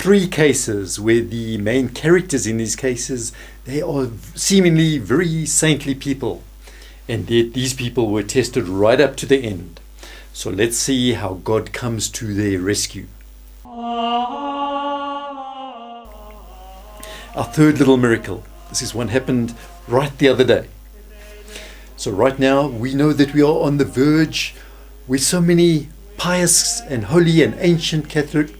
three cases where the main characters in these cases, they are seemingly very saintly people. And yet these people were tested right up to the end. So let's see how God comes to their rescue. Our third little miracle. This is one happened right the other day. So right now we know that we are on the verge where so many pious and holy and ancient Catholic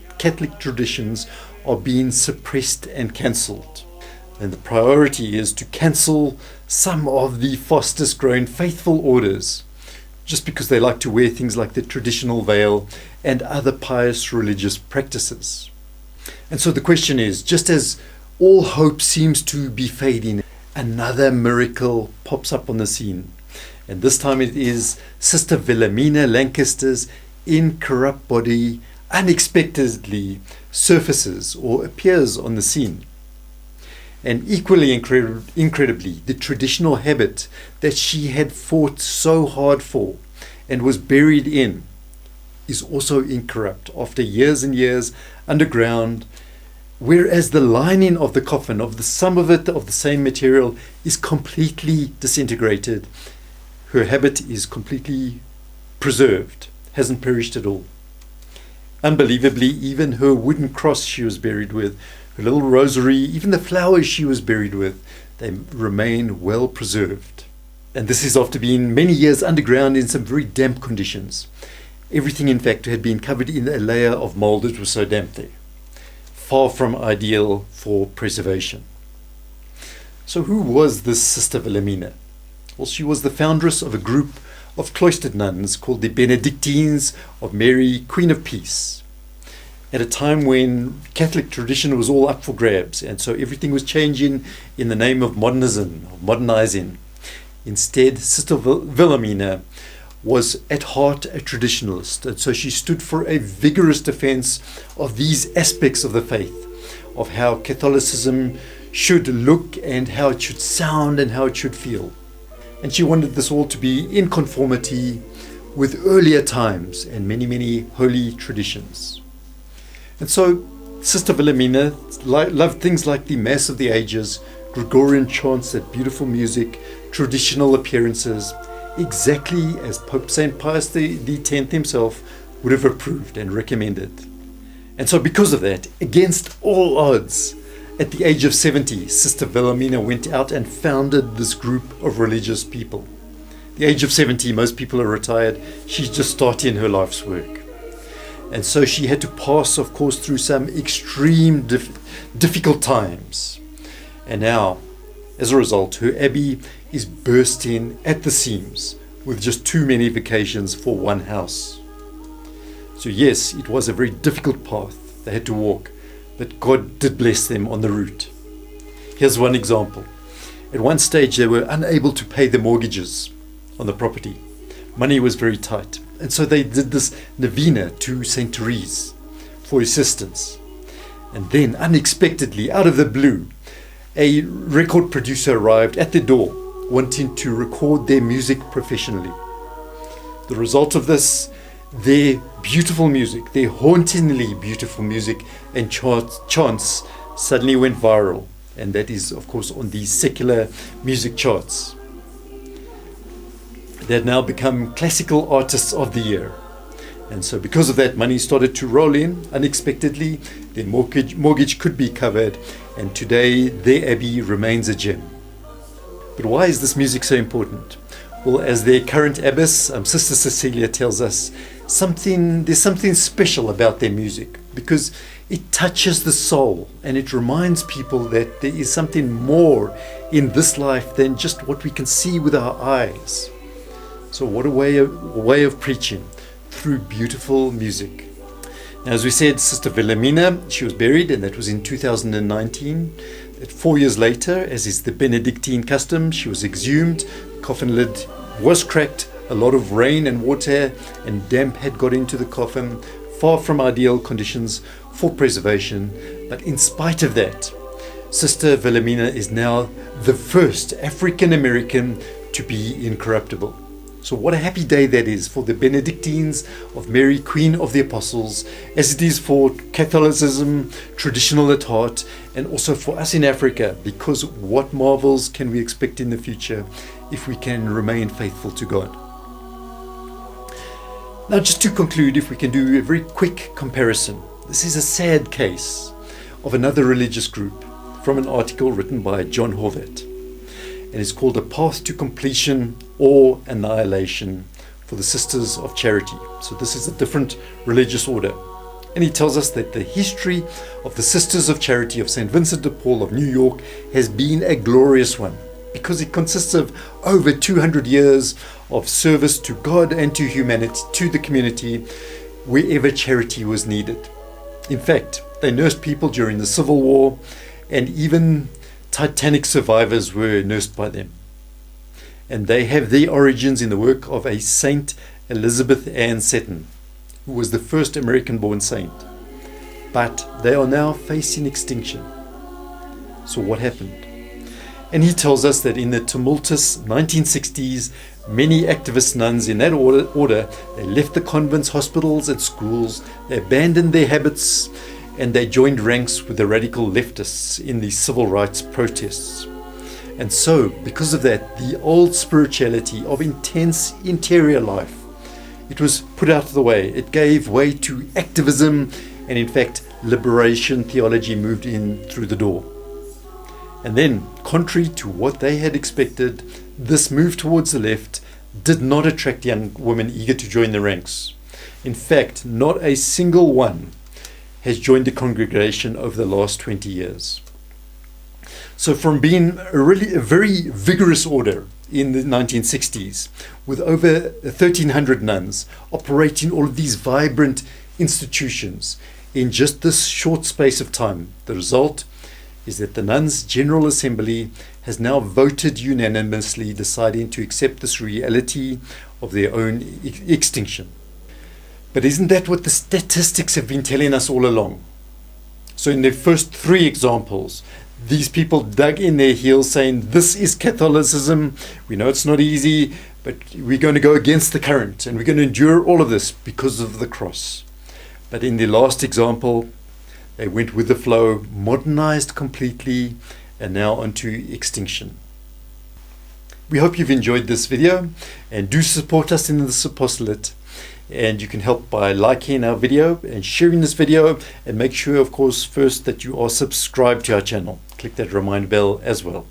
traditions are being suppressed and cancelled. And the priority is to cancel some of the fastest growing faithful orders just because they like to wear things like the traditional veil and other pious religious practices. And so the question is, just as all hope seems to be fading, another miracle pops up on the scene. And this time it is Sister Wilhelmina Lancaster's incorrupt body unexpectedly surfaces or appears on the scene. And equally incredibly, the traditional habit that she had fought so hard for and was buried in is also incorrupt after years and years underground, whereas the lining of the coffin, some of it of the same material, is completely disintegrated. Her habit is completely preserved, hasn't perished at all. Unbelievably, even her wooden cross she was buried with, her little rosary, even the flowers she was buried with, they remain well preserved. And this is after being many years underground in some very damp conditions. Everything, in fact, had been covered in a layer of mold. It was so damp there. Far from ideal for preservation. So who was this Sister Wilhelmina? Well, she was the foundress of a group of cloistered nuns called the Benedictines of Mary, Queen of Peace, at a time when Catholic tradition was all up for grabs, and so everything was changing in the name of modernism, of modernizing. Instead, Sister Wilhelmina was at heart a traditionalist, and so she stood for a vigorous defense of these aspects of the faith, of how Catholicism should look and how it should sound and how it should feel. And she wanted this all to be in conformity with earlier times and many, many holy traditions. And so Sister Wilhelmina loved things like the Mass of the Ages, Gregorian chants, that beautiful music, traditional appearances, exactly as Pope St. Pius X himself would have approved and recommended. And so because of that, against all odds, at the age of 70, Sister Wilhelmina went out and founded this group of religious people. At the age of 70, most people are retired. She's just starting her life's work. And so she had to pass, of course, through some extreme difficult times. And now, as a result, her abbey is bursting at the seams with just too many vacations for one house. So yes, it was a very difficult path they had to walk, but God did bless them on the route. Here's one example. At one stage, they were unable to pay the mortgages on the property. Money was very tight. And so they did this novena to St. Therese for assistance. And then, unexpectedly, out of the blue, a record producer arrived at the door wanting to record their music professionally. The result of this, their beautiful music, their hauntingly beautiful music and chants suddenly went viral. And that is, of course, on the secular music charts. They had now become classical artists of the year. And so because of that, money started to roll in unexpectedly. Their mortgage could be covered. And today, their abbey remains a gem. But why is this music so important? Well, as their current abbess, Sister Cecilia, tells us, there's something special about their music because it touches the soul and it reminds people that there is something more in this life than just what we can see with our eyes. So what a way of preaching through beautiful music. Now, as we said, Sister Wilhelmina, she was buried, and that was in 2019. 4 years later, as is the Benedictine custom, she was exhumed. The coffin lid was cracked. A lot of rain and water and damp had got into the coffin, far from ideal conditions for preservation. But in spite of that, Sister Wilhelmina is now the first African American to be incorruptible. So what a happy day that is for the Benedictines of Mary, Queen of the Apostles, as it is for Catholicism, traditional at heart, and also for us in Africa, because what marvels can we expect in the future if we can remain faithful to God? Now, just to conclude, if we can do a very quick comparison, this is a sad case of another religious group from an article written by John Horvath, and it's called A Path to Completion or Annihilation for the Sisters of Charity. So this is a different religious order. And he tells us that the history of the Sisters of Charity of St. Vincent de Paul of New York has been a glorious one, because it consists of over 200 years of service to God and to humanity, to the community, wherever charity was needed. In fact, they nursed people during the Civil War, and even Titanic survivors were nursed by them. And they have their origins in the work of a Saint Elizabeth Ann Seton, who was the first American-born saint. But they are now facing extinction. So what happened? And he tells us that in the tumultuous 1960s, many activist nuns in that order, they left the convents, hospitals and schools, they abandoned their habits, and they joined ranks with the radical leftists in the civil rights protests. And so, because of that, the old spirituality of intense interior life, it was put out of the way. It gave way to activism, and in fact, liberation theology moved in through the door. And then, contrary to what they had expected, this move towards the left did not attract young women eager to join the ranks. In fact, not a single one has joined the congregation over the last 20 years. So from being a very vigorous order in the 1960s, with over 1,300 nuns operating all of these vibrant institutions, in just this short space of time, the result is that the Nuns' General Assembly has now voted unanimously, deciding to accept this reality of their own extinction. But isn't that what the statistics have been telling us all along? So in the first three examples, these people dug in their heels saying, this is Catholicism, we know it's not easy, but we're going to go against the current and we're going to endure all of this because of the cross. But in the last example, they went with the flow, modernized completely, and now onto extinction. We hope you've enjoyed this video, and do support us in this apostolate. And you can help by liking our video and sharing this video, and make sure, of course, first that you are subscribed to our channel. Click that reminder bell as well.